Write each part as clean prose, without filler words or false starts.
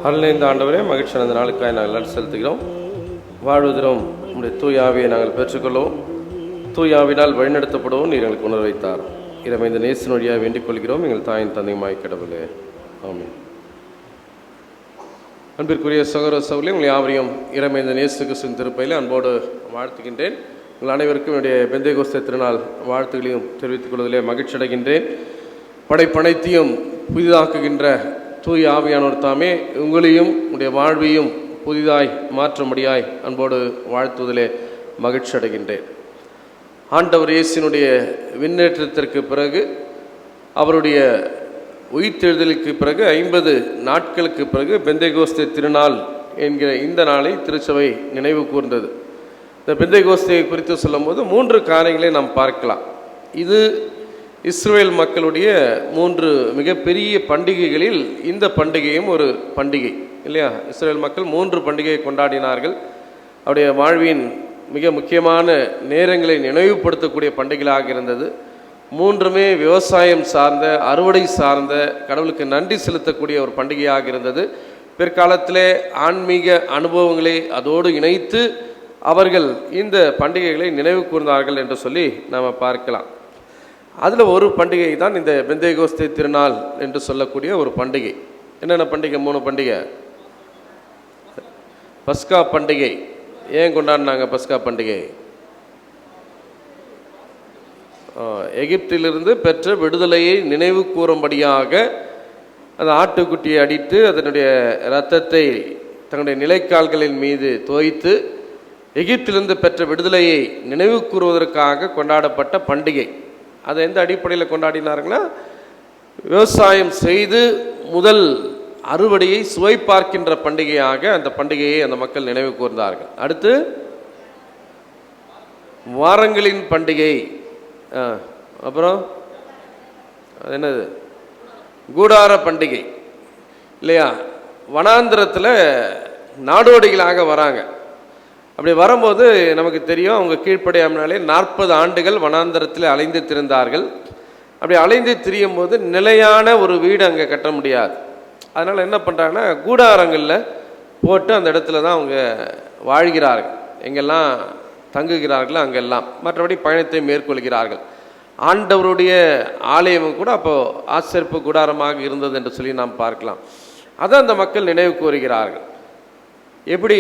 அருள்நிறைந்த ஆண்டவரே, மகிழ்ச்சியான இந்த நாளுக்காக நாங்கள் நன்றி செலுத்துகிறோம். வாழ்வதிலும் உங்களுடைய தூய ஆவியை நாங்கள் பெற்றுக்கொள்ளவும், தூய ஆவினால் வழிநடத்தப்படவும் நீர் எங்களுக்கு உணர்வு வைத்தார். இந்த நேசின் வழியாக வேண்டிக் கொள்கிறோம் எங்கள் தாயின் தந்தையுமாய் கடவுளே, ஆமென். அன்பிற்குரிய சகோதர சகோதரி, உங்களை யாவரையும் இந்த நேசு கிறிஸ்துவின் திருப்பையில் அன்போடு வாழ்த்துகின்றேன். உங்கள் அனைவருக்கும் என்னுடைய பெந்தேகோஸ்தே திருநாள் வாழ்த்துக்களையும் தெரிவித்துக் கொள்வதிலே மகிழ்ச்சி அடைகின்றேன். படைப்பனைத்தையும் புதிதாக்குகின்ற தூய ஆவியானவர் தாமே உங்களையும் உங்களுடைய வாழ்வையும் புதிதாய் மாற்றும்படியாய் அன்போடு வாழ்த்துவதிலே மகிழ்ச்சி அடைகின்றேன். ஆண்டவர் இயேசுவினுடைய விண்ணேற்றத்திற்கு பிறகு, அவருடைய உயிர்த்தெழுதலுக்கு பிறகு 50 நாட்களுக்கு பிறகு பெந்தேகோஸ்தே திருநாள் என்கிற இந்த நாளை திருச்சபை நினைவு கூர்ந்தது. இந்த பெந்தேகோஸ்தே குறித்து சொல்லும்போது 3 காரியங்களை நாம் பார்க்கலாம். இது இஸ்ரவேல் மக்களுடைய 3 மிகப்பெரிய பண்டிகைகளில் இந்த பண்டிகையும் ஒரு பண்டிகை இல்லையா? இஸ்ரவேல் மக்கள் 3 பண்டிகையை கொண்டாடினார்கள். அவருடைய வாழ்வின் மிக முக்கியமான நேரங்களை நினைவுபடுத்தக்கூடிய பண்டிகைகளாக இருந்தது. 3மே விவசாயம் சார்ந்த, அறுவடை சார்ந்த, கடவுளுக்கு நன்றி செலுத்தக்கூடிய ஒரு பண்டிகையாக இருந்தது. பிற்காலத்திலே ஆன்மீக அனுபவங்களை அதோடு இணைத்து அவர்கள் இந்த பண்டிகைகளை நினைவு கூர்ந்தார்கள் என்று சொல்லி நாம் பார்க்கலாம். அதில் ஒரு பண்டிகை தான் இந்த பெந்தேகோஸ்தே திருநாள் என்று சொல்லக்கூடிய ஒரு பண்டிகை. என்னென்ன பண்டிகை? 3 பண்டிகை. பஸ்கா பண்டிகை. ஏன் கொண்டாடினாங்க பஸ்கா பண்டிகை? எகிப்திலிருந்து பெற்ற விடுதலையை நினைவு கூறும்படியாக அந்த ஆட்டுக்குட்டியை அடித்து அதனுடைய இரத்தத்தை தன்னுடைய நிலைக்கால்களின் மீது தோய்த்து எகிப்திலிருந்து பெற்ற விடுதலையை நினைவு கூறுவதற்காக கொண்டாடப்பட்ட பண்டிகை. அதை எந்த அடிப்படையில் கொண்டாடினார்களா? விவசாயம் செய்து முதல் அறுவடையை சுவை பார்க்கின்ற பண்டிகையாக அந்த பண்டிகையை அந்த மக்கள் நினைவு கூர்ந்தார்கள். அடுத்து வாரங்களின் பண்டிகை. அப்புறம் அது என்னது? கூடார பண்டிகை இல்லையா? வனாந்திரத்தில் நாடோடிகளாக வராங்க. அப்படி வரும்போது நமக்கு தெரியும், அவங்க கீழ்ப்படியாமனாலே 40 ஆண்டுகள் வனாந்தரத்தில் அலைந்து திரிந்தார்கள். அப்படி அலைந்து திரியும் போது நிலையான ஒரு வீடு அங்கே கட்ட முடியாது. அதனால் என்ன பண்ணுறாங்கன்னா, கூடாரங்களில் போட்டு அந்த இடத்துல தான் அவங்க வாழ்கிறார்கள். எங்கெல்லாம் தங்குகிறார்களோ அங்கெல்லாம், மற்றபடி பயணத்தை மேற்கொள்கிறார்கள். ஆண்டவருடைய ஆலயமும் கூட அப்போது ஆசரிப்பு கூடாரமாக இருந்தது என்று சொல்லி நாம் பார்க்கலாம். அதை அந்த மக்கள் நினைவு கூறுகிறார்கள். எப்படி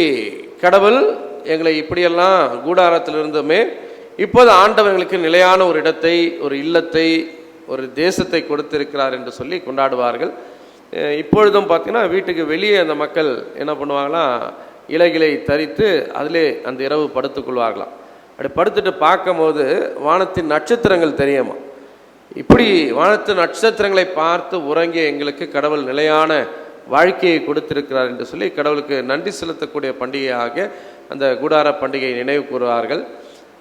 கடவுள் எங்களை இப்படியெல்லாம் கூடாரத்தில் இருந்துமே இப்போது ஆண்டவர்களுக்கு நிலையான ஒரு இடத்தை, ஒரு இல்லத்தை, ஒரு தேசத்தை கொடுத்திருக்கிறார் என்று சொல்லி கொண்டாடுவார்கள். இப்பொழுதும் பார்த்தீங்கன்னா வீட்டுக்கு வெளியே அந்த மக்கள் என்ன பண்ணுவாங்கன்னா, இலைகளை தரித்து அதிலே அந்த இரவு படுத்துக்கொள்வார்களாம். அப்படி படுத்துட்டு பார்க்கும்போது வானத்தின் நட்சத்திரங்கள் தெரியுமா? இப்படி வானத்து நட்சத்திரங்களை பார்த்து உறங்கிய எங்களுக்கு கடவுள் நிலையான வாழ்க்கையை கொடுத்திருக்கிறார் என்று சொல்லி கடவுளுக்கு நன்றி செலுத்தக்கூடிய பண்டிகையாக அந்த கூடார பண்டிகையை நினைவு கூறுவார்கள்.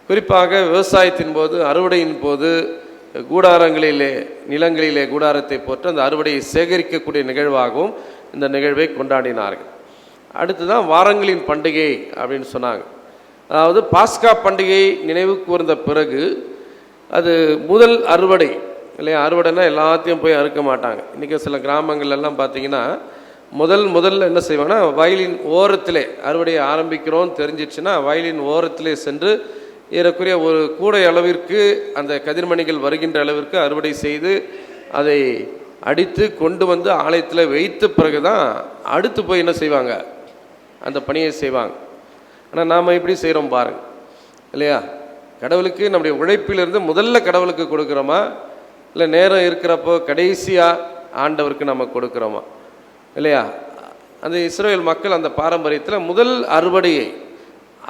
குறிப்பாக விவசாயத்தின் போது, அறுவடையின் போது கூடாரங்களிலே, நிலங்களிலே கூடாரத்தை போட்டு அந்த அறுவடையை சேகரிக்கக்கூடிய நிகழ்வாகவும் இந்த நிகழ்வை கொண்டாடினார்கள். அடுத்துதான் வாரங்களின் பண்டிகை அப்படின்னு சொன்னாங்க. அதாவது பாஸ்கா பண்டிகை நினைவு கூர்ந்த பிறகு அது முதல் அறுவடை இல்லையா? அறுவடைனா எல்லாத்தையும் போய் அறுக்க மாட்டாங்க. இன்றைக்கி சில கிராமங்கள்லாம் பார்த்தீங்கன்னா முதல்ல என்ன செய்வாங்கன்னா, வயலின் ஓரத்திலே அறுவடையை ஆரம்பிக்கிறோன்னு தெரிஞ்சிச்சுன்னா வயலின் ஓரத்திலே சென்று ஏறக்குறைய ஒரு கூடை அளவிற்கு அந்த கதிர்மணிகள் வருகின்ற அளவிற்கு அறுவடை செய்து அதை அடித்து கொண்டு வந்து ஆலயத்தில் வைத்த பிறகு தான் அடுத்து போய் என்ன செய்வாங்க, அந்த பணியை செய்வாங்க. ஆனால் நாம் எப்படி செய்கிறோம் பாருங்க இல்லையா? கடவுளுக்கு நம்முடைய உழைப்பிலிருந்து முதல்ல கடவுளுக்கு கொடுக்குறோமா, இல்லை நேரம் இருக்கிறப்போ கடைசியாக ஆண்டவருக்கு நம்ம கொடுக்குறோமா இல்லையா? அந்த இஸ்ரவேல் மக்கள் அந்த பாரம்பரியத்தில் முதல் அறுவடையை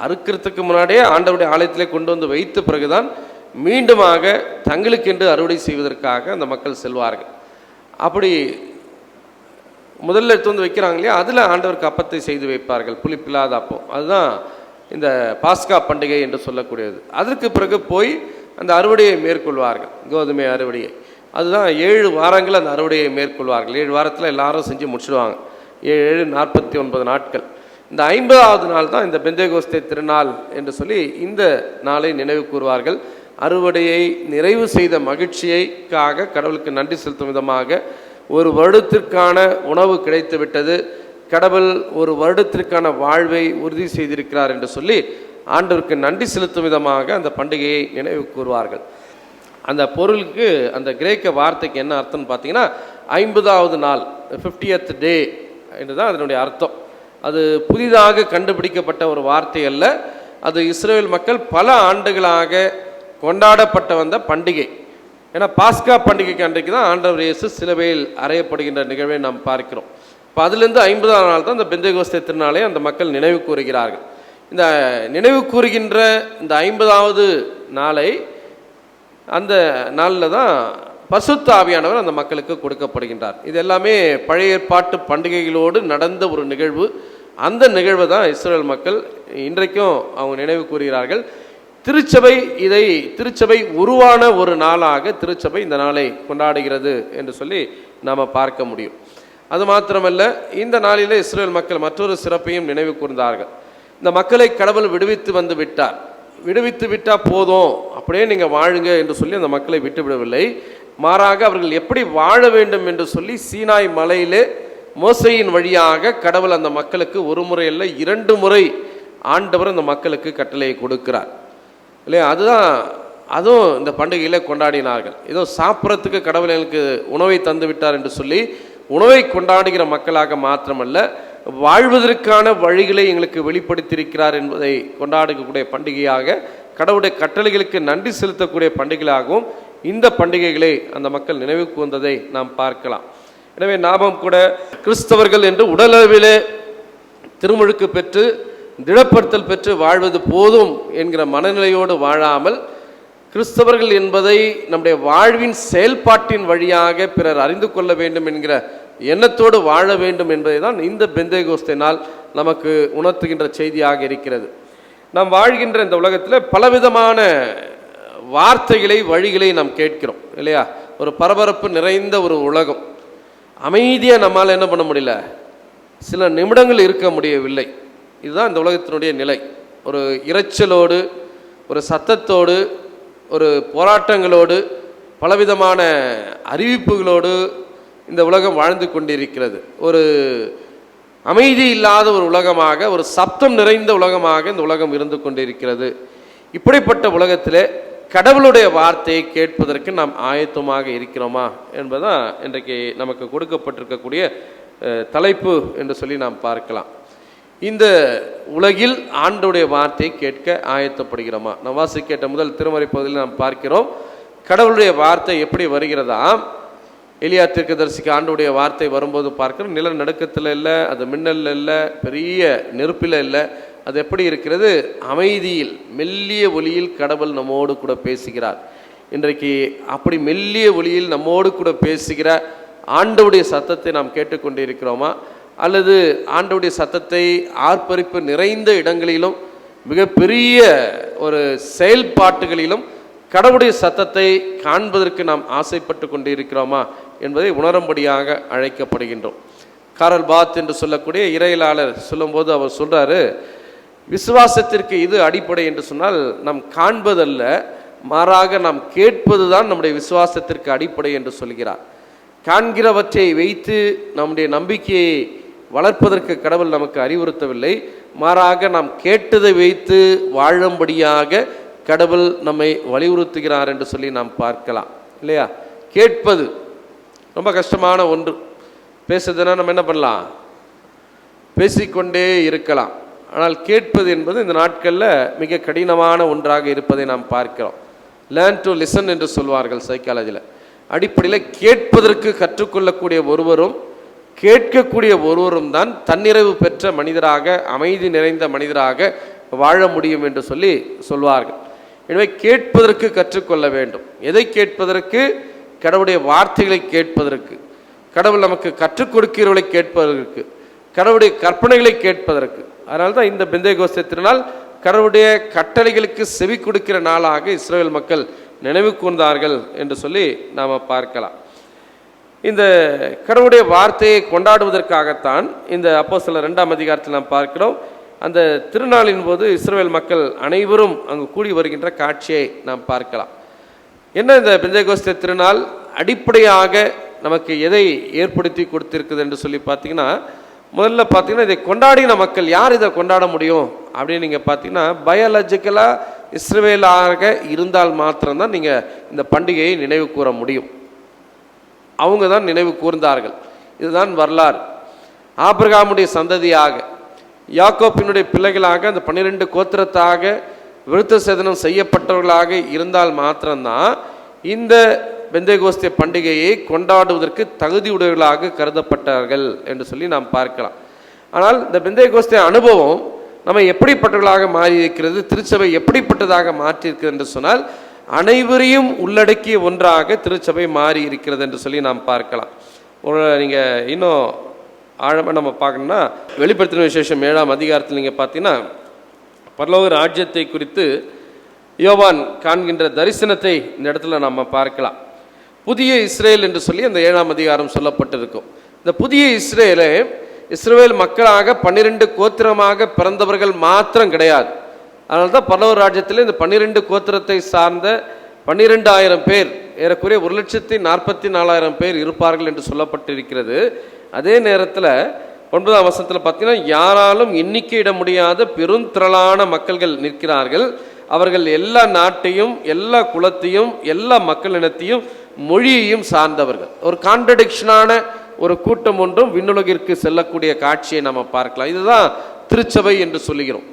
அறுக்கிறதுக்கு முன்னாடியே ஆண்டவருடைய ஆலயத்திலே கொண்டு வந்து வைத்த பிறகுதான் மீண்டுமாக தங்களுக்கென்று அறுவடை செய்வதற்காக அந்த மக்கள் செல்வார்கள். அப்படி முதல்ல எடுத்து வந்து வைக்கிறாங்க இல்லையா, அதில் ஆண்டவருக்கு அப்பத்தை செய்து வைப்பார்கள், புளிப்பில்லாத அப்பம். அதுதான் இந்த பாஸ்கா பண்டிகை என்று சொல்லக்கூடியது. அதற்கு பிறகு போய் அந்த அறுவடையை மேற்கொள்வார்கள், கோதுமை அறுவடையை. அதுதான் 7 வாரங்கள் அந்த அறுவடையை மேற்கொள்வார்கள். 7 வாரத்தில் எல்லாரும் செஞ்சு முடிச்சுடுவாங்க. 7 49 நாட்கள். இந்த 50வது நாள் தான் இந்த பெந்தேகோஸ்தே திருநாள் என்று சொல்லி இந்த நாளை நினைவு கூறுவார்கள். அறுவடையை நிறைவு செய்த மகிழ்ச்சியைக்காக கடவுளுக்கு நன்றி செலுத்தும் விதமாக ஒரு வருடத்திற்கான உணவு கிடைத்து விட்டது, கடவுள் ஒரு வருடத்திற்கான வாழ்வை உறுதி செய்திருக்கிறார் என்று சொல்லி ஆண்டவருக்கு நன்றி செலுத்தும் விதமாக அந்த பண்டிகையை நினைவு கூறுவார்கள். அந்த பொருளுக்கு அந்த கிரேக்க வார்த்தைக்கு என்ன அர்த்தம்னு பார்த்தீங்கன்னா 50வது நாள், 50th டே என்று தான் அதனுடைய அர்த்தம். அது புதிதாக கண்டுபிடிக்கப்பட்ட ஒரு வார்த்தை அல்ல. அது இஸ்ரேல் மக்கள் பல ஆண்டுகளாக கொண்டாடப்பட்ட வந்த பண்டிகை. ஏன்னா பாஸ்கா பண்டிகைக்கு அன்றைக்கு தான் ஆண்டவர் இயேசு சிலுவையில் அறையப்படுகின்ற நிகழ்வை நாம் பார்க்கிறோம். இப்போ அதுலேருந்து 50வது நாள் தான் இந்த பெந்தேகோஸ்தே திருநாளை அந்த மக்கள் நினைவு கூறுகிறார்கள். இந்த நினைவு கூறுகின்ற இந்த 50வது நாளை அந்த நாளில் தான் பரிசுத்த ஆவியானவர் அந்த மக்களுக்கு கொடுக்கப்படுகின்றார். இது எல்லாமே பழைய ஏற்பாட்டு பண்டிகைகளோடு நடந்த ஒரு நிகழ்வு. அந்த நிகழ்வை தான் இஸ்ரேல் மக்கள் இன்றைக்கும் அவங்க நினைவு கூறுகிறார்கள். திருச்சபை உருவான ஒரு நாளாக திருச்சபை இந்த நாளை கொண்டாடுகிறது என்று சொல்லி நாம் பார்க்க முடியும். அது மாத்திரமல்ல, இந்த நாளிலே இஸ்ரேல் மக்கள் மற்றொரு சிறப்பையும் நினைவு கூர்ந்தார்கள். இந்த மக்களை கடவுள் விடுவித்து வந்து விட்டார். விடுவித்து விட்டால் போதும், அப்படியே நீங்கள் வாழுங்க என்று சொல்லி அந்த மக்களை விட்டு விடவில்லை. மாறாக அவர்கள் எப்படி வாழ வேண்டும் என்று சொல்லி சீனாய் மலையிலே மோசையின் வழியாக கடவுள் அந்த மக்களுக்கு ஒரு முறை அல்ல 2 முறை ஆண்டவர் அந்த மக்களுக்கு கட்டளையை கொடுக்கிறார் இல்லையா. அதுவும் இந்த பண்டிகையில் கொண்டாடினார்கள். ஏதோ சாப்பிட்றதுக்கு கடவுள் எனக்கு உணவை தந்து விட்டார் என்று சொல்லி உணவை கொண்டாடுகிற மக்களாக மாத்திரமல்ல, வாழ்வதற்கான வழிகளை எங்களுக்கு வெளிப்படுத்தியிருக்கிறார் என்பதை கொண்டாடக்கூடிய பண்டிகையாக, கடவுளுடைய கட்டளைகளுக்கு நன்றி செலுத்தக்கூடிய பண்டிகையாகவும் இந்த பண்டிகைகளை அந்த மக்கள் நினைவு கூர்ந்ததை நாம் பார்க்கலாம். எனவே நாமும் கூட கிறிஸ்தவர்கள் என்று உடலளவிலே திருமுழுக்கு பெற்று திடப்படுத்தல் பெற்று வாழ்வது போதும் என்கிற மனநிலையோடு வாழாமல், கிறிஸ்தவர்கள் என்பதை நம்முடைய வாழ்வின் செயல்பாட்டின் வழியாக பிறர் அறிந்து கொள்ள வேண்டும் என்கிற எண்ணத்தோடு வாழ வேண்டும் என்பதை தான் இந்த பெந்தேகோஸ்தே நாள் நமக்கு உணர்த்துகின்ற செய்தியாக இருக்கிறது. நாம் வாழ்கின்ற இந்த உலகத்தில் பலவிதமான வார்த்தைகளை வழிகளை நாம் கேட்கிறோம் இல்லையா. ஒரு பரபரப்பு நிறைந்த ஒரு உலகம். அமைதியாக நம்மால் என்ன பண்ண முடியல, சில நிமிடங்கள் இருக்க முடியவில்லை. இதுதான் இந்த உலகத்தினுடைய நிலை. ஒரு இரைச்சலோடு, ஒரு சத்தத்தோடு, ஒரு போராட்டங்களோடு, பலவிதமான அறிவிப்புகளோடு இந்த உலகம் வாழ்ந்து கொண்டிருக்கிறது. ஒரு அமைதி இல்லாத ஒரு உலகமாக, ஒரு சப்தம் நிறைந்த உலகமாக இந்த உலகம் இருந்து கொண்டிருக்கிறது. இப்படிப்பட்ட உலகத்தில் கடவுளுடைய வார்த்தையை கேட்பதற்கு நாம் ஆயத்தமாக இருக்கிறோமா என்பதுதான் இன்றைக்கு நமக்கு கொடுக்கப்பட்டிருக்கக்கூடிய தலைப்பு என்று சொல்லி நாம் பார்க்கலாம். இந்த உலகில் ஆண்டவருடைய வார்த்தையை கேட்க ஆயத்தப்படுகிறோமா? நாம் வாசிக்க முதல் திருமறை பகுதியில் நாம் பார்க்கிறோம், கடவுளுடைய வார்த்தை எப்படி வருகிறதா. எலியா தீர்க்கதரிசிக்கு ஆண்டவருடைய வார்த்தை வரும்போது பார்க்கிறோம், நில நடுக்கத்தில் இல்லை, அது மின்னல் இல்லை, பெரிய நெருப்பில் இல்லை. அது எப்படி இருக்கிறது? அமைதியில் மெல்லிய ஒலியில் கடவுள் நம்மோடு கூட பேசுகிறார். இன்றைக்கு அப்படி மெல்லிய ஒலியில் நம்மோடு கூட பேசுகிற ஆண்டவருடைய சத்தத்தை நாம் கேட்டுக்கொண்டு இருக்கிறோமா? அல்லது ஆண்டவருடைய சத்தத்தை ஆர்ப்பரிப்பு நிறைந்த இடங்களிலும் மிகப்பெரிய ஒரு செயல்பாட்டுகளிலும் கடவுளுடைய சத்தத்தை காண்பதற்கு நாம் ஆசைப்பட்டு கொண்டு இருக்கிறோமா என்பதை உணரும்படியாக அழைக்கப்படுகின்றோம். காரல் பாத் என்று சொல்லக்கூடிய இறையியலாளர் சொல்லும்போது அவர் சொல்றாரு, விசுவாசத்திற்கு இது அடிப்படை என்று சொன்னால் நாம் காண்பதல்ல, மாறாக நாம் கேட்பதுதான் நம்முடைய விசுவாசத்திற்கு அடிப்படை என்று சொல்கிறார். காண்கிறவற்றை வைத்து நம்முடைய நம்பிக்கையை வளர்ப்பதற்கு கடவுள் நமக்கு அறிவுறுத்தவில்லை, மாறாக நாம் கேட்டதை வைத்து வாழும்படியாக கடவுள் நம்மை வலியுறுத்துகிறார் என்று சொல்லி நாம் பார்க்கலாம் இல்லையா. கேட்பது ரொம்ப கஷ்டமான ஒன்று. பேசுறதுன்னா நம்ம என்ன பண்ணலாம், பேசிக்கொண்டே இருக்கலாம். ஆனால் கேட்பது என்பது இந்த நாட்களில் மிக கடினமான ஒன்றாக இருப்பதை நாம் பார்க்கிறோம். லேர்ன் டு லிசன் என்று சொல்வார்கள் சைக்காலஜியில். அடிப்படையில் கேட்பதற்கு கற்றுக்கொள்ளக்கூடிய ஒருவரும் கேட்கக்கூடிய ஒருவரும் தான் தன்னிறைவு பெற்ற மனிதராக, அமைதி நிறைந்த மனிதராக வாழ முடியும் என்று சொல்லி சொல்வார்கள். எனவே கேட்பதற்கு கற்றுக்கொள்ள வேண்டும். எதை கேட்பதற்கு? கடவுளுடைய வார்த்தைகளை கேட்பதற்கு, கடவுள் நமக்கு கற்றுக் கொடுக்கிறவர்களை கேட்பதற்கு, கடவுளுடைய கற்பனைகளை கேட்பதற்கு. அதனால தான் இந்த பெந்தேகோஸ்தே திருநாள் கடவுளுடைய கட்டளைகளுக்கு செவி கொடுக்கிற நாளாக இஸ்ரவேல் மக்கள் நினைவு கூர்ந்தார்கள் என்று சொல்லி நாம் பார்க்கலாம். இந்த கடவுளுடைய வார்த்தையை கொண்டாடுவதற்காகத்தான் இந்த அப்போஸ்தலர் 2ஆம் அதிகாரத்தில் நாம் பார்க்கிறோம். அந்த திருநாளின் போது இஸ்ரவேல் மக்கள் அனைவரும் அங்கு கூடி வருகின்ற காட்சியை நாம் பார்க்கலாம். என்ன இந்த பெந்தேகோஸ்தே திருநாள் அடிப்படையாக நமக்கு எதை ஏற்படுத்தி கொடுத்திருக்குது என்று சொல்லி பார்த்தீங்கன்னா, முதல்ல பார்த்தீங்கன்னா இதை கொண்டாடின மக்கள் யார் இதை கொண்டாட முடியும் அப்படின்னு நீங்கள் பார்த்தீங்கன்னா, பயாலஜிக்கலாக இஸ்ரவேலாக இருந்தால் மாத்திரம்தான் நீங்கள் இந்த பண்டிகையை நினைவு கூற முடியும். அவங்க தான் நினைவு கூர்ந்தார்கள். இதுதான் வரலாறு. ஆபிரகாமுடைய சந்ததியாக, யாக்கோப்பினுடைய பிள்ளைகளாக, அந்த 12 கோத்திரத்தாக விருத்த சேதனம் செய்யப்பட்டவர்களாக இருந்தால் மாத்திரம்தான் இந்த பெந்தேகோஸ்தே பண்டிகையை கொண்டாடுவதற்கு தகுதியுடையவர்களாக கருதப்பட்டார்கள் என்று சொல்லி நாம் பார்க்கலாம். ஆனால் இந்த பெந்தேகோஸ்தே அனுபவம் நம்ம எப்படிப்பட்டவர்களாக மாறி இருக்கிறது, திருச்சபை எப்படிப்பட்டதாக மாற்றியிருக்கிறது என்று சொன்னால், அனைவரையும் உள்ளடக்கிய ஒன்றாக திருச்சபை மாறி இருக்கிறது என்று சொல்லி நாம் பார்க்கலாம். நீங்கள் இன்னும் ஆழமாக நம்ம பார்க்கணும்னா, வெளிப்படுத்தின விசேஷம் 7ஆம் அதிகாரத்தில் நீங்கள் பார்த்தீங்கன்னா, பரலோக ராஜ்யத்தை குறித்து யோவான் காண்கின்ற தரிசனத்தை இந்த இடத்துல நம்ம பார்க்கலாம். புதிய இஸ்ரேல் என்று சொல்லி அந்த 7ஆம் அதிகாரம் சொல்லப்பட்டிருக்கும். இந்த புதிய இஸ்ரேலே இஸ்ரவேல் மக்களாக 12 கோத்திரமாக பிறந்தவர்கள் மாத்திரம் கிடையாது. அதனால தான் பரலோக ராஜ்யத்தில் இந்த 12 கோத்திரத்தை சார்ந்த 12,000 பேர், ஏறக்குறைய 1,44,000 பேர் இருப்பார்கள் என்று சொல்லப்பட்டிருக்கிறது. அதே நேரத்தில் 9ஆம் வசனத்தில் பார்த்தீங்கன்னா, யாராலும் எண்ணிக்கையிட முடியாத பெருந்திரளான மக்கள்கள் நிற்கிறார்கள். அவர்கள் எல்லா நாட்டையும், எல்லா குலத்தையும், எல்லா மக்களினத்தையும், மொழியையும் சார்ந்தவர்கள். ஒரு கான்ட்ரடிக்ஷனான ஒரு கூட்டம் ஒன்றும் விண்ணுலகிற்கு செல்லக்கூடிய காட்சியை நம்ம பார்க்கலாம். இதுதான் திருச்சபை என்று சொல்லுகிறோம்.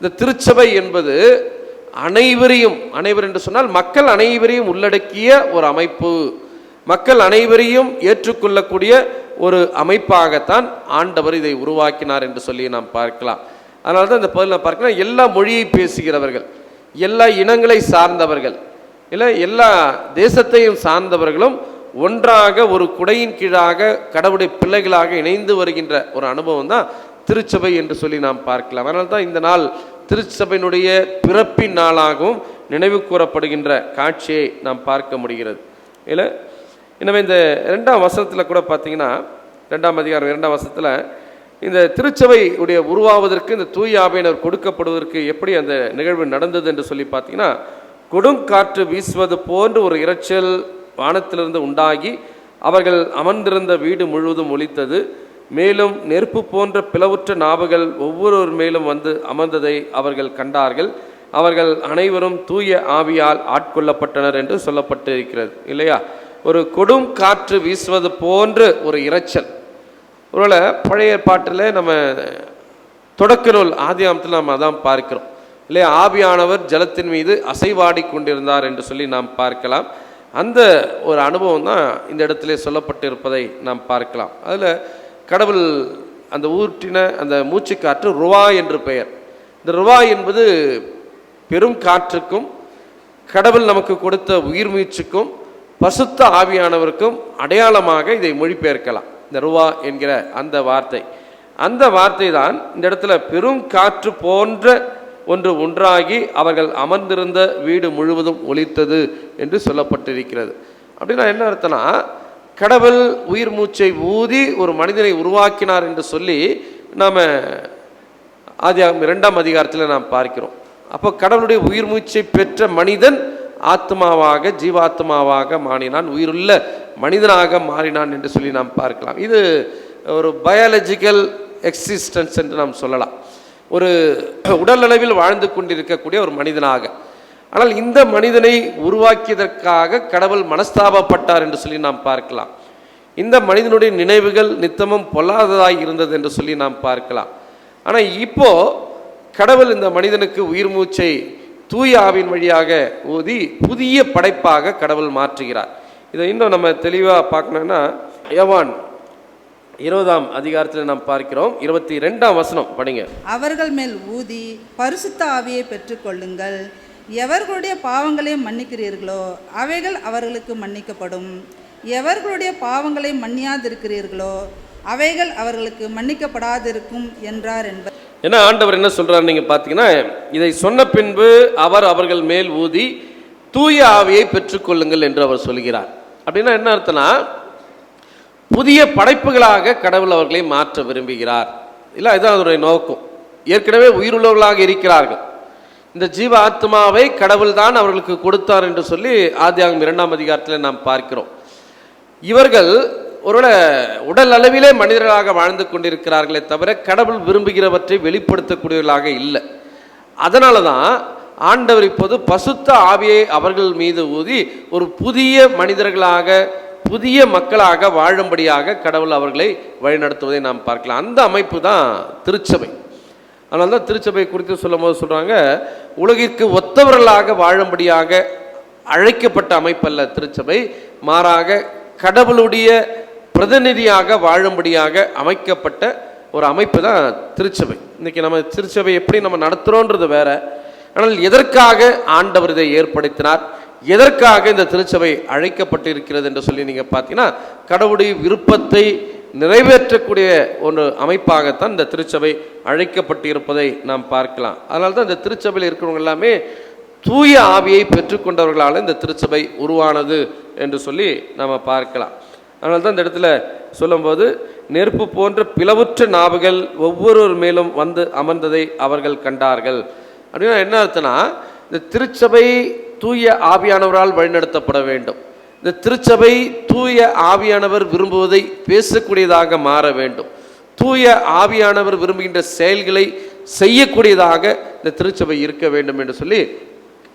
இந்த திருச்சபை என்பது அனைவரையும், அனைவர் என்று சொன்னால் மக்கள் அனைவரையும் உள்ளடக்கிய ஒரு அமைப்பு, மக்கள் அனைவரையும் ஏற்றுக்கொள்ளக்கூடிய ஒரு அமைப்பாகத்தான் ஆண்டவர் இதை உருவாக்கினார் என்று சொல்லி நாம் பார்க்கலாம். அதனால தான் இந்த பகுதியில் பார்க்கலாம், எல்லா மொழியை பேசுகிறவர்கள், எல்லா இனங்களை சார்ந்தவர்கள், இல்லை எல்லா தேசத்தையும் சார்ந்தவர்களும் ஒன்றாக ஒரு குடையின் கீழாக கடவுளுடைய பிள்ளைகளாக இணைந்து வருகின்ற ஒரு அனுபவம் தான் திருச்சபை என்று சொல்லி நாம் பார்க்கலாம். அதனால தான் இந்த நாள் திருச்சபையினுடைய பிறப்பின் நாளாகவும் நினைவு கூறப்படுகின்ற காட்சியை நாம் பார்க்க முடிகிறது. இல்லை, எனவே இந்த 2ஆம் வசனத்தில் கூட பார்த்தீங்கன்னா, 2ஆம் அதிகாரம் 2ஆம் வசனத்தில் இந்த திருச்சபை உடைய உருவாவதற்கு, இந்த தூய ஆவியானவர் கொடுக்கப்படுவதற்கு எப்படி அந்த நிகழ்வு நடந்தது என்று சொல்லி பார்த்தீங்கன்னா, கொடுங்காற்று வீசுவது போன்ற ஒரு இரைச்சல் வானத்திலிருந்து உண்டாகி அவர்கள் அமர்ந்திருந்த வீடு முழுவதும் ஒலித்தது. மேலும் நெருப்பு போன்ற பிளவுற்ற நாவுகள் ஒவ்வொருவர் மேலும் வந்து அமர்ந்ததை அவர்கள் கண்டார்கள். அவர்கள் அனைவரும் தூய ஆவியால் ஆட்கொள்ளப்பட்டனர் என்று சொல்லப்பட்டிருக்கிறது. இல்லையா? ஒரு கொடும் காற்று வீசுவது போன்ற ஒரு இரைச்சல். ஒருவேளை பழைய பாட்டில் நம்ம தொடக்க நூல் ஆதியாகமத்தில் நாம் அதான் பார்க்கிறோம் இல்லையா? ஆவியானவர் ஜலத்தின் மீது அசைவாடி கொண்டிருந்தார் என்று சொல்லி நாம் பார்க்கலாம். அந்த ஒரு அனுபவம் தான் இந்த இடத்துல சொல்லப்பட்டிருப்பதை நாம் பார்க்கலாம். அதில் கடவுள் அந்த ஊற்றின அந்த மூச்சு காற்று ருவா என்று பெயர். இந்த ருவா என்பது பெரும் காற்றுக்கும் கடவுள் நமக்கு கொடுத்த உயிர் மூச்சுக்கும் பசுத்த ஆவியானவருக்கும் அடையாளமாக இதை மொழிபெயர்க்கலாம். இந்த ருவா என்கிற அந்த வார்த்தை தான் இந்த இடத்துல பெரும் காற்று போன்ற ஒன்று ஒன்றாகி அவர்கள் அமர்ந்திருந்த வீடு முழுவதும் ஒலித்தது என்று சொல்லப்பட்டிருக்கிறது. அப்படின்னா என்ன அர்த்தம்னா, கடவுள் உயிர் மூச்சை ஊதி ஒரு மனிதனை உருவாக்கினார் என்று சொல்லி நாம் ஆதியாகமம் 2ஆம் அதிகாரத்தில் நாம் பார்க்கிறோம். அப்போ கடவுளுடைய உயிர் மூச்சை பெற்ற மனிதன் ஆத்மாவாக, ஜீவாத்மாவாக மாறினான், உயிருள்ள மனிதனாக மாறினான் என்று சொல்லி நாம் பார்க்கலாம். இது ஒரு பயாலஜிக்கல் எக்ஸிஸ்டன்ஸ் என்று நாம் சொல்லலாம். ஒரு உடல் அளவில் வாழ்ந்து கொண்டிருக்கக்கூடிய ஒரு மனிதனாக. ஆனால் இந்த மனிதனை உருவாக்கியதற்காக கடவுள் மனஸ்தாபப்பட்டார் என்று சொல்லி நாம் பார்க்கலாம். இந்த மனிதனுடைய நினைவுகள் நித்தமும் பொல்லாததாய் இருந்தது என்று சொல்லி நாம் பார்க்கலாம். ஆனால் இப்போ கடவுள் இந்த மனிதனுக்கு உயிர் மூச்சை தூய ஆவின் வழியாக ஊதி புதிய படைப்பாக கடவுள் மாற்றுகிறார். இதை இன்னும் நம்ம தெளிவாக பார்க்கணும்னா, யோவான் 20ஆம் அதிகாரத்தில் நாம் பார்க்கிறோம். 22ஆம் வசனம் படிங்க. அவர்கள் மேல் ஊதி பரிசுத்த ஆவியை பெற்றுக்கொள்ளுங்கள், எவர்களுடைய பாவங்களை மன்னிக்கிறீர்களோ அவைகள் அவர்களுக்கு மன்னிக்கப்படும், எவர்களுடைய பாவங்களை மன்னியாதிருக்கிறீர்களோ அவைகள் அவர்களுக்கு மன்னிக்கப்படாதிருக்கும் என்றார் என்பது. ஏன்னா ஆண்டவர் என்ன சொல்றாரு நீங்க பார்த்தீங்கன்னா, இதை சொன்ன பின்பு அவர் அவர்கள் மேல் ஊதி தூய ஆவியை பெற்றுக்கொள்ளுங்கள் என்று அவர் சொல்கிறார். அப்படின்னா என்ன அர்த்தம்னா, புதிய படைப்புகளாக கடவுள் அவர்களை மாற்ற விரும்புகிறார். இல்லை, இதுதான் அதனுடைய நோக்கம். ஏற்கனவே உயிருள்ளவர்களாக இருக்கிறார்கள். இந்த ஜீவ ஆத்மாவை கடவுள் தான் அவர்களுக்கு கொடுத்தார் என்று சொல்லி ஆதியாகமம் 2ஆம் அதிகாரத்தில் நாம் பார்க்கிறோம். இவர்கள் ஒருவேளை உடல் அளவிலே மனிதர்களாக வாழ்ந்து கொண்டிருக்கிறார்களே தவிர கடவுள் விரும்புகிறவற்றை வெளிப்படுத்தக்கூடியவர்களாக இல்லை. அதனால தான் ஆண்டவர் இப்போது பசுத்த ஆவியை அவர்கள் மீது ஊதி ஒரு புதிய மனிதர்களாக, புதிய மக்களாக வாழும்படியாக கடவுள் அவர்களை வழிநடத்துவதை நாம் பார்க்கலாம். அந்த அமைப்பு தான் திருச்சபை. அதனால தான் திருச்சபை குறித்து சொல்லும் போது சொல்கிறாங்க, உலகிற்கு ஒத்தவர்களாக வாழும்படியாக அழைக்கப்பட்ட அமைப்பல்ல திருச்சபை, மாறாக கடவுளுடைய பிரதிநிதியாக வாழும்படியாக அமைக்கப்பட்ட ஒரு அமைப்பு தான் திருச்சபை. இன்றைக்கி நம்ம திருச்சபை எப்படி நம்ம நடத்துகிறோன்றது வேற. ஆனால் எதற்காக ஆண்டவர் இதை ஏற்படுத்தினார், எதற்காக இந்த திருச்சபை அழைக்கப்பட்டு இருக்கிறது என்று சொல்லி நீங்கள் பார்த்தீங்கன்னா, கடவுளுடைய விருப்பத்தை நிறைவேற்றக்கூடிய ஒரு அமைப்பாகத்தான் இந்த திருச்சபை அழைக்கப்பட்டு இருப்பதை நாம் பார்க்கலாம். அதனால தான் இந்த திருச்சபையில் இருக்கிறவங்க எல்லாமே தூய ஆவியை பெற்றுக்கொண்டவர்களால் இந்த திருச்சபை உருவானது என்று சொல்லி நம்ம பார்க்கலாம். அதனால தான் இந்த இடத்துல சொல்லும்போது, நெருப்பு போன்ற பிளவுற்ற நாவுகள் ஒவ்வொருவர் மேலும் வந்து அமர்ந்ததை அவர்கள் கண்டார்கள். அப்படின்னா என்ன அர்த்தம்னா, இந்த திருச்சபை தூய ஆவியானவரால் வழிநடத்தப்பட வேண்டும். இந்த திருச்சபை தூய ஆவியானவர் விரும்புவதை பேசக்கூடியதாக மாற வேண்டும். தூய ஆவியானவர் விரும்புகின்ற செயல்களை செய்யக்கூடியதாக இந்த திருச்சபை இருக்க வேண்டும் என்று சொல்லி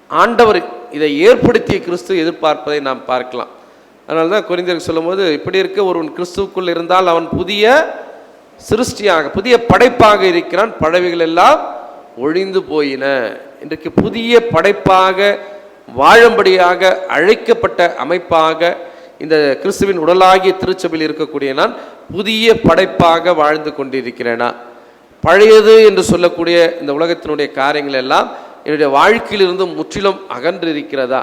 ஆண்டவர் இதை ஏற்படுத்திய கிறிஸ்து எதிர்பார்ப்பதை நாம் பார்க்கலாம். அதனால தான் கொரிந்தியருக்கு சொல்லும்போது, இப்படி இருக்க ஒருவன் கிறிஸ்துவுக்குள் இருந்தால் அவன் புதிய சிருஷ்டியாக, புதிய படைப்பாக இருக்கிறான், பழையவைகள் எல்லாம் ஒழிந்து போயின. இன்றைக்கு புதிய படைப்பாக வாழும்படியாக அழைக்கப்பட்ட அமைப்பாக இந்த கிறிஸ்துவின் உடலாகிய திருச்சபையில் இருக்கக்கூடிய நான் புதிய படைப்பாக வாழ்ந்து கொண்டிருக்கிறேனா? பழையது என்று சொல்லக்கூடிய இந்த உலகத்தினுடைய காரியங்கள் எல்லாம் என்னுடைய வாழ்க்கையிலிருந்து முற்றிலும் அகன்றிருக்கிறதா?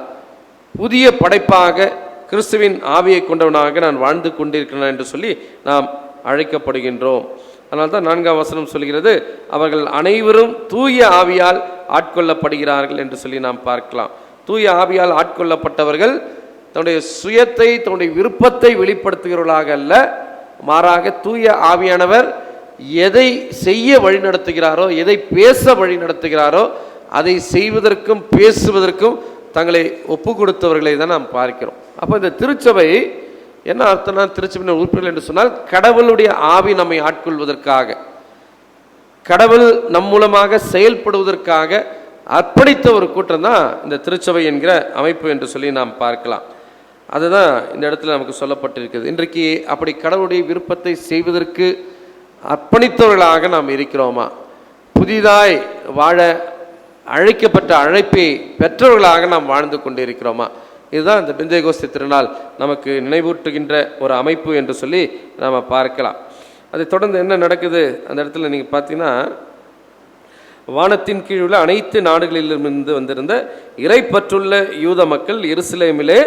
புதிய படைப்பாக கிறிஸ்துவின் ஆவியை கொண்டவனாக நான் வாழ்ந்து கொண்டிருக்கிறேன் என்று சொல்லி நாம் அழைக்கப்படுகின்றோம். அதனால தான் 4ஆம் வசனம் சொல்கிறது, அவர்கள் அனைவரும் தூய ஆவியால் ஆட்கொள்ளப்படுகிறார்கள் என்று சொல்லி நாம் பார்க்கலாம். தூய ஆவியால் ஆட்கொள்ளப்பட்டவர்கள் தன்னுடைய சுயத்தை, தன்னுடைய விருப்பத்தை வெளிப்படுத்துகிறவர்களாக அல்ல, மாறாக தூய ஆவியானவர் எதை செய்ய வழி நடத்துகிறாரோ, எதை பேச வழி நடத்துகிறாரோ அதை செய்வதற்கும் பேசுவதற்கும் தங்களை ஒப்பு கொடுத்தவர்களை தான் நாம் பார்க்கிறோம். அப்போ இந்த திருச்சபை என்ன அர்த்தம்னா, திருச்சபையின் உறுப்பினர்கள் என்று சொன்னால் கடவுளுடைய ஆவி நம்மை ஆட்கொள்வதற்காக, கடவுள் நம் மூலமாக செயல்படுவதற்காக அர்ப்பணித்த ஒரு கூட்டம் தான் இந்த திருச்சபை என்கிற அமைப்பு என்று சொல்லி நாம் பார்க்கலாம். அதுதான் இந்த இடத்துல நமக்கு சொல்லப்பட்டிருக்கிறது. இன்றைக்கு அப்படி கடவுளுடைய விருப்பத்தை செய்வதற்கு அர்ப்பணித்தவர்களாக நாம் இருக்கிறோமா? புதிதாய் வாழ அழைக்கப்பட்ட அழைப்பை பெற்றவர்களாக நாம் வாழ்ந்து கொண்டு இருக்கிறோமா? இதுதான் இந்த பெந்தேகோஸ்து திருநாள் நமக்கு நினைவூட்டுகின்ற ஒரு அமைப்பு என்று சொல்லி நாம் பார்க்கலாம். அதை தொடர்ந்து என்ன நடக்குது அந்த இடத்துல நீங்கள் பார்த்தீங்கன்னா, வானத்தின் கீழ் உள்ள அனைத்து நாடுகளிலிருந்து வந்திருந்த இறைப்பற்றுள்ள யூத மக்கள் எருசலேமிலே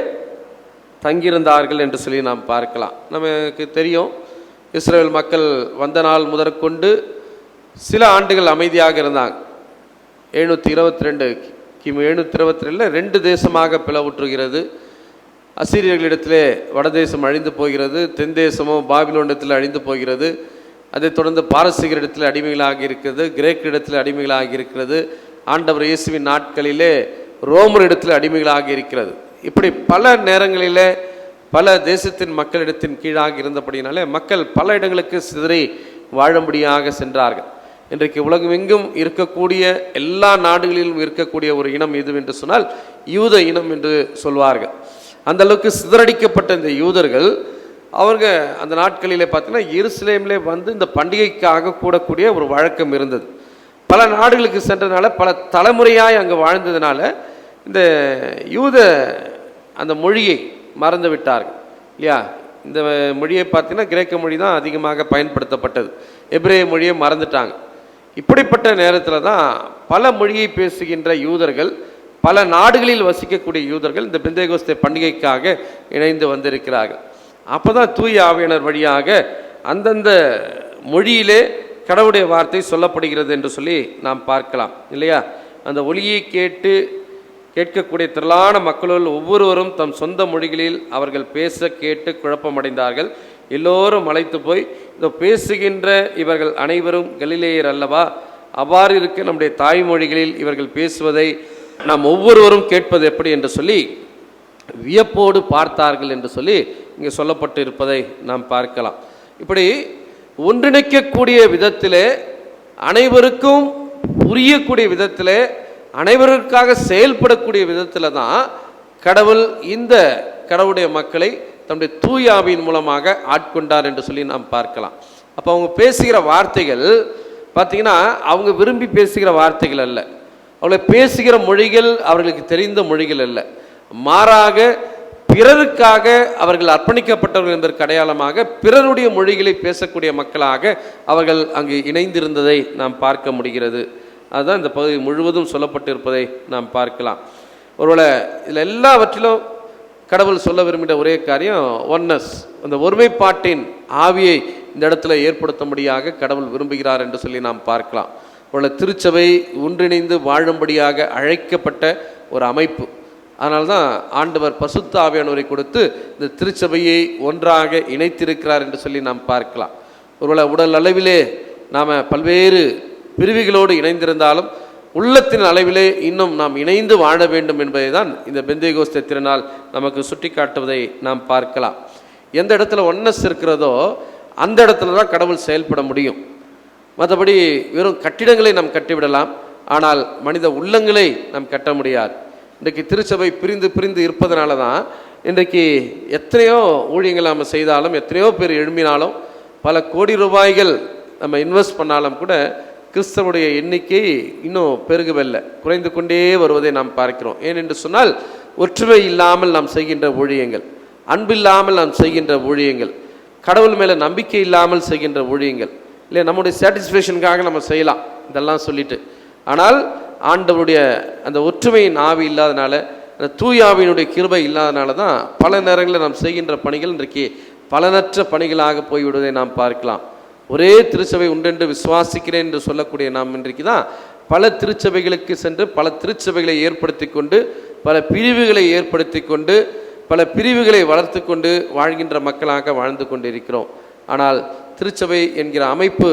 தங்கியிருந்தார்கள் என்று சொல்லி நாம் பார்க்கலாம். நமக்கு தெரியும், இஸ்ரேல் மக்கள் வந்த நாள் முதற்கொண்டு சில ஆண்டுகள் அமைதியாக இருந்தாங்க. 722 கிமு 722 2 தேசமாக பிளவுற்றுகிறது. அசீரியர்களிடத்திலே வடதேசம் அழிந்து போகிறது, தென் தேசமோ பாபிலோனிடத்தில் அழிந்து போகிறது. அதைத் தொடர்ந்து பாரசீகரிடத்தில் அடிமைகளாக இருக்கிறது, கிரேக்கிடத்தில் அடிமைகளாக இருக்கிறது, ஆண்டவர் இயேசுவின் நாட்களிலே ரோமரிடத்தில் அடிமைகளாக இருக்கிறது. இப்படி பல நேரங்களிலே பல தேசத்தின் மக்களிடத்தின் கீழாக இருந்தபடினாலே மக்கள் பல இடங்களுக்கு சிதறி வாழும்படியாக சென்றார்கள். இன்றைக்கு உலகமெங்கும் இருக்கக்கூடிய எல்லா நாடுகளிலும் இருக்கக்கூடிய ஒரு இனம் எது என்று சொன்னால் யூத இனம் என்று சொல்வார்கள். அந்த அளவுக்கு சிதறடிக்கப்பட்ட இந்த யூதர்கள் அவங்க அந்த நாட்களிலே பார்த்தீங்கன்னா எருசலேமிலே வந்து இந்த பண்டிகைக்காக கூடக்கூடிய ஒரு வழக்கம் இருந்தது. பல நாடுகளுக்கு சென்றதுனால, பல தலைமுறையாய் அங்கே வாழ்ந்ததுனால இந்த யூத அந்த மொழியை மறந்து விட்டார்கள் இல்லையா? இந்த மொழியை பார்த்தீங்கன்னா கிரேக்க மொழி தான் அதிகமாக பயன்படுத்தப்பட்டது, எபிரேய மொழியை மறந்துட்டாங்க. இப்படிப்பட்ட நேரத்தில் தான் பல மொழியை பேசுகின்ற யூதர்கள் பல நாடுகளில் வசிக்கக்கூடிய யூதர்கள் இந்த பெந்தேகோஸ்தே பண்டிகைக்காக இணைந்து வந்திருக்கிறார்கள். அப்போ தான் தூய ஆவியானவர் வழியாக அந்தந்த மொழியிலே கடவுளுடைய வார்த்தை சொல்லப்படுகிறது என்று சொல்லி நாம் பார்க்கலாம் இல்லையா? அந்த ஒலியை கேட்கக்கூடிய திரளான மக்களுள் ஒவ்வொருவரும் தம் சொந்த மொழிகளில் அவர்கள் பேச கேட்டு குழப்பமடைந்தார்கள். எல்லோரும் அழைத்து போய் இதோ பேசுகின்ற இவர்கள் அனைவரும் கலிலேயர் அல்லவா? அவ்வாறு இருக்க நம்முடைய தாய்மொழிகளில் இவர்கள் பேசுவதை நாம் ஒவ்வொருவரும் கேட்பது எப்படி என்று சொல்லி வியப்போடு பார்த்தார்கள் என்று சொல்லி இங்கே சொல்லப்பட்டு இருப்பதை நாம் பார்க்கலாம். இப்படி ஒன்றிணைக்கக்கூடிய விதத்திலே, அனைவருக்கும் புரியக்கூடிய விதத்திலே, அனைவருக்காக செயல்படக்கூடிய விதத்தில் தான் கடவுள் இந்த கடவுளுடைய மக்களை தன்னுடைய தூய ஆவியின் மூலமாக ஆட்கொண்டார் என்று சொல்லி நாம் பார்க்கலாம். அப்போ அவங்க பேசுகிற வார்த்தைகள் பார்த்திங்கன்னா அவங்க விரும்பி பேசுகிற வார்த்தைகள் அல்ல, அவளை பேசுகிற மொழிகள் அவர்களுக்கு தெரிந்த மொழிகள் அல்ல, மாறாக பிறருக்காக அவர்கள் அர்ப்பணிக்கப்பட்டவர்கள் என்பதற்கு அடையாளமாக பிறருடைய மொழிகளை பேசக்கூடிய மக்களாக அவர்கள் அங்கு இணைந்திருந்ததை நாம் பார்க்க முடிகிறது. அதுதான் இந்த பகுதி முழுவதும் சொல்லப்பட்டிருப்பதை நாம் பார்க்கலாம். ஒருவேளை இதில் எல்லாவற்றிலும் கடவுள் சொல்ல விரும்பின ஒரே காரியம் ஒன்னஸ், அந்த ஒருமைப்பாட்டின் ஆவியை இந்த இடத்துல ஏற்படுத்தும்படியாக கடவுள் விரும்புகிறார் என்று சொல்லி நாம் பார்க்கலாம். ஒருவேளை திருச்சபை ஒன்றிணைந்து வாழும்படியாக அழைக்கப்பட்ட ஒரு அமைப்பு. அதனால்தான் ஆண்டவர் பரிசுத்த ஆவியானவரை கொடுத்து இந்த திருச்சபையை ஒன்றாக இணைத்திருக்கிறார் என்று சொல்லி நாம் பார்க்கலாம். ஒருவேளை உடல் அளவிலே நாம் பல்வேறு பிரிவுகளோடு இணைந்திருந்தாலும் உள்ளத்தின் அளவிலே இன்னும் நாம் இணைந்து வாழ வேண்டும் என்பதை தான் இந்த பெந்தேகோஸ்தே திருநாள் நமக்கு சுட்டி காட்டுவதை நாம் பார்க்கலாம். எந்த இடத்துல ஒன்னஸ் இருக்கிறதோ அந்த இடத்துல தான் கடவுள் செயல்பட முடியும். மற்றபடி வெறும் கட்டிடங்களை நாம் கட்டிவிடலாம், ஆனால் மனித உள்ளங்களை நாம் கட்ட முடியாது. இன்றைக்கு திருச்சபை பிரிந்து பிரிந்து இருப்பதனால தான் இன்றைக்கு எத்தனையோ ஊழியங்கள் நம்ம செய்தாலும், எத்தனையோ பேர் எழும்பினாலும், பல கோடி ரூபாய்கள் நம்ம இன்வெஸ்ட் பண்ணாலும் கூட கிறிஸ்தவனுடைய எண்ணிக்கை இன்னும் பெருகவில்லை, குறைந்து கொண்டே வருவதை நாம் பார்க்கிறோம். ஏனென்று சொன்னால் ஒற்றுமை இல்லாமல் நாம் செய்கின்ற ஊழியங்கள், அன்பில்லாமல் நாம் செய்கின்ற ஊழியங்கள், கடவுள் மேலே நம்பிக்கை இல்லாமல் செய்கின்ற ஊழியங்கள் இல்லை. நம்முடைய சாட்டிஸ்ஃபேக்ஷனுக்காக நம்ம செய்யலாம் இதெல்லாம் சொல்லிட்டு, ஆனால் ஆண்டவருடைய அந்த ஒற்றுமையின் ஆவி இல்லாதனால, அந்த தூய ஆவியினுடைய கிருபை இல்லாதனால தான் பல நேரங்களில் நாம் செய்கின்ற பணிகள் இன்றைக்கு பலனற்ற பணிகளாக போய்விடுவதை நாம் பார்க்கலாம். ஒரே திருச்சபை உண்டென்று விசுவாசிக்கிறேன் என்று சொல்லக்கூடிய நாம் இன்றைக்கு தான் பல திருச்சபைகளுக்கு சென்று பல திருச்சபைகளை ஏற்படுத்தி கொண்டு, பல பிரிவுகளை ஏற்படுத்தி கொண்டு, பல பிரிவுகளை வளர்த்து கொண்டு வாழ்கின்ற மக்களாக வாழ்ந்து கொண்டு இருக்கிறோம். ஆனால் திருச்சபை என்கிற அமைப்பு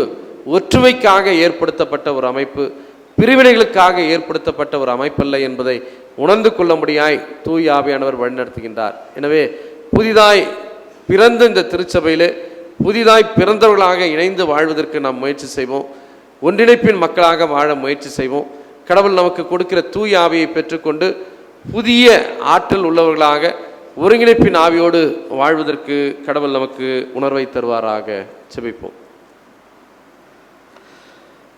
ஒற்றுமைக்காக ஏற்படுத்தப்பட்ட ஒரு அமைப்பு, பிரிவினைகளுக்காக ஏற்படுத்தப்பட்ட ஒரு அமைப்பல்ல என்பதை உணர்ந்து கொள்ளும்படியாய் தூய ஆவியானவர் வழிநடத்துகின்றார். எனவே புதிதாய் பிறந்த இந்த திருச்சபையிலே புதிதாய் பிறந்தவர்களாக இணைந்து வாழ்வதற்கு நாம் முயற்சி செய்வோம். ஒன்றிணைப்பின் மக்களாக வாழ முயற்சி செய்வோம். கடவுள் நமக்கு கொடுக்கிற தூய ஆவியை பெற்றுக்கொண்டு புதிய ஆற்றல் உள்ளவர்களாக ஒருங்கிணைப்பின் ஆவியோடு வாழ்வதற்கு கடவுள் நமக்கு உணர்வை தருவாராக. செபிப்போம்.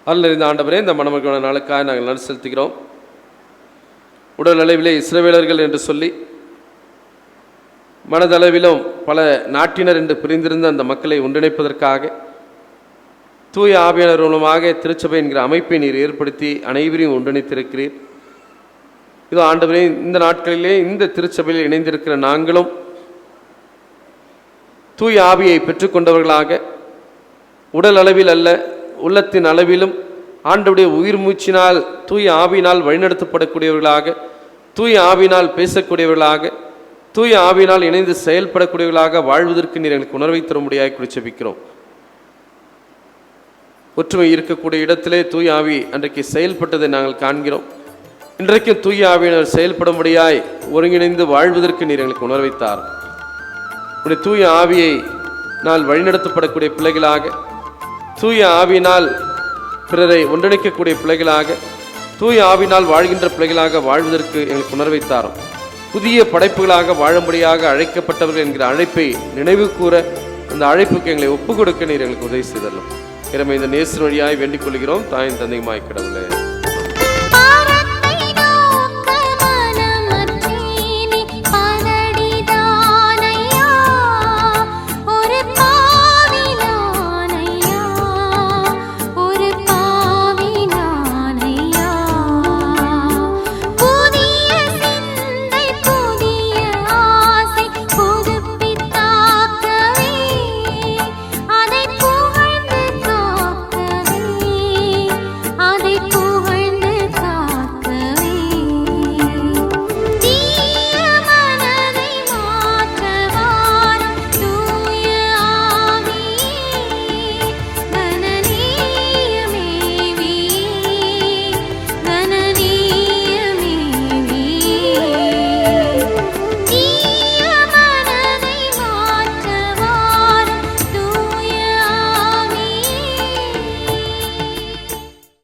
அருள் ஆண்டவரே, இந்த மணமகன நாளுக்காக நாங்கள் நன்றி செலுத்துகிறோம். உடல் அளவிலே இஸ்ரவேலர்கள் என்று சொல்லி, மனதளவிலும் பல நாட்டினர் என்று பிரிந்திருந்த அந்த மக்களை ஒன்றிணைப்பதற்காக தூய ஆவியானவர் மூலமாக திருச்சபை என்கிற அமைப்பை நீர் ஏற்படுத்தி அனைவரையும் ஒன்றிணைத்திருக்கிறீர். இதோ ஆண்டவரே, இந்த நாட்களிலே இந்த திருச்சபையில் இணைந்திருக்கிற நாங்களும் தூய ஆவியை பெற்றுக்கொண்டவர்களாக உடல் அளவில் அல்ல, உள்ளத்தின் அளவிலும் ஆண்டவருடைய உயிர் மூச்சினால் தூய ஆவியினால் வழிநடத்தப்படக்கூடியவர்களாக, தூய ஆவியினால் பேசக்கூடியவர்களாக, தூய ஆவியினால் இணைந்து செயல்படக்கூடியவர்களாக வாழ்வதற்கு நீர் எங்களுக்கு உணர்வை தரும்படியாக குறிச்சபிக்கிறோம். ஒற்றுமை இருக்கக்கூடிய இடத்திலே தூய ஆவி அன்றைக்கு செயல்பட்டதை நாங்கள் காண்கிறோம். இன்றைக்கும் தூய ஆவியினர் செயல்படும்படியாய் ஒருங்கிணைந்து வாழ்வதற்கு நீர் எங்களுக்கு உணர்வை தாரும். உடைய தூய ஆவியை நான் வழிநடத்தப்படக்கூடிய பிள்ளைகளாக, தூய ஆவியினால் பிறரை ஒன்றிணைக்கக்கூடிய பிள்ளைகளாக, தூய ஆவினால் வாழ்கின்ற பிள்ளைகளாக வாழ்வதற்கு எங்களுக்கு உணர்வை தாரும். புதிய படைப்புகளாக வாழும்படியாக அழைக்கப்பட்டவர்கள் என்கிற அழைப்பை நினைவு கூற அந்த அழைப்புக்கு எங்களை ஒப்புக் கொடுக்க நீர் எங்களுக்கு உதவி செய்தரலாம். இந்த நேசர் வழியாய் வேண்டிக் கொள்கிறோம். தாயின் தந்தையுமாய் கடவுளே.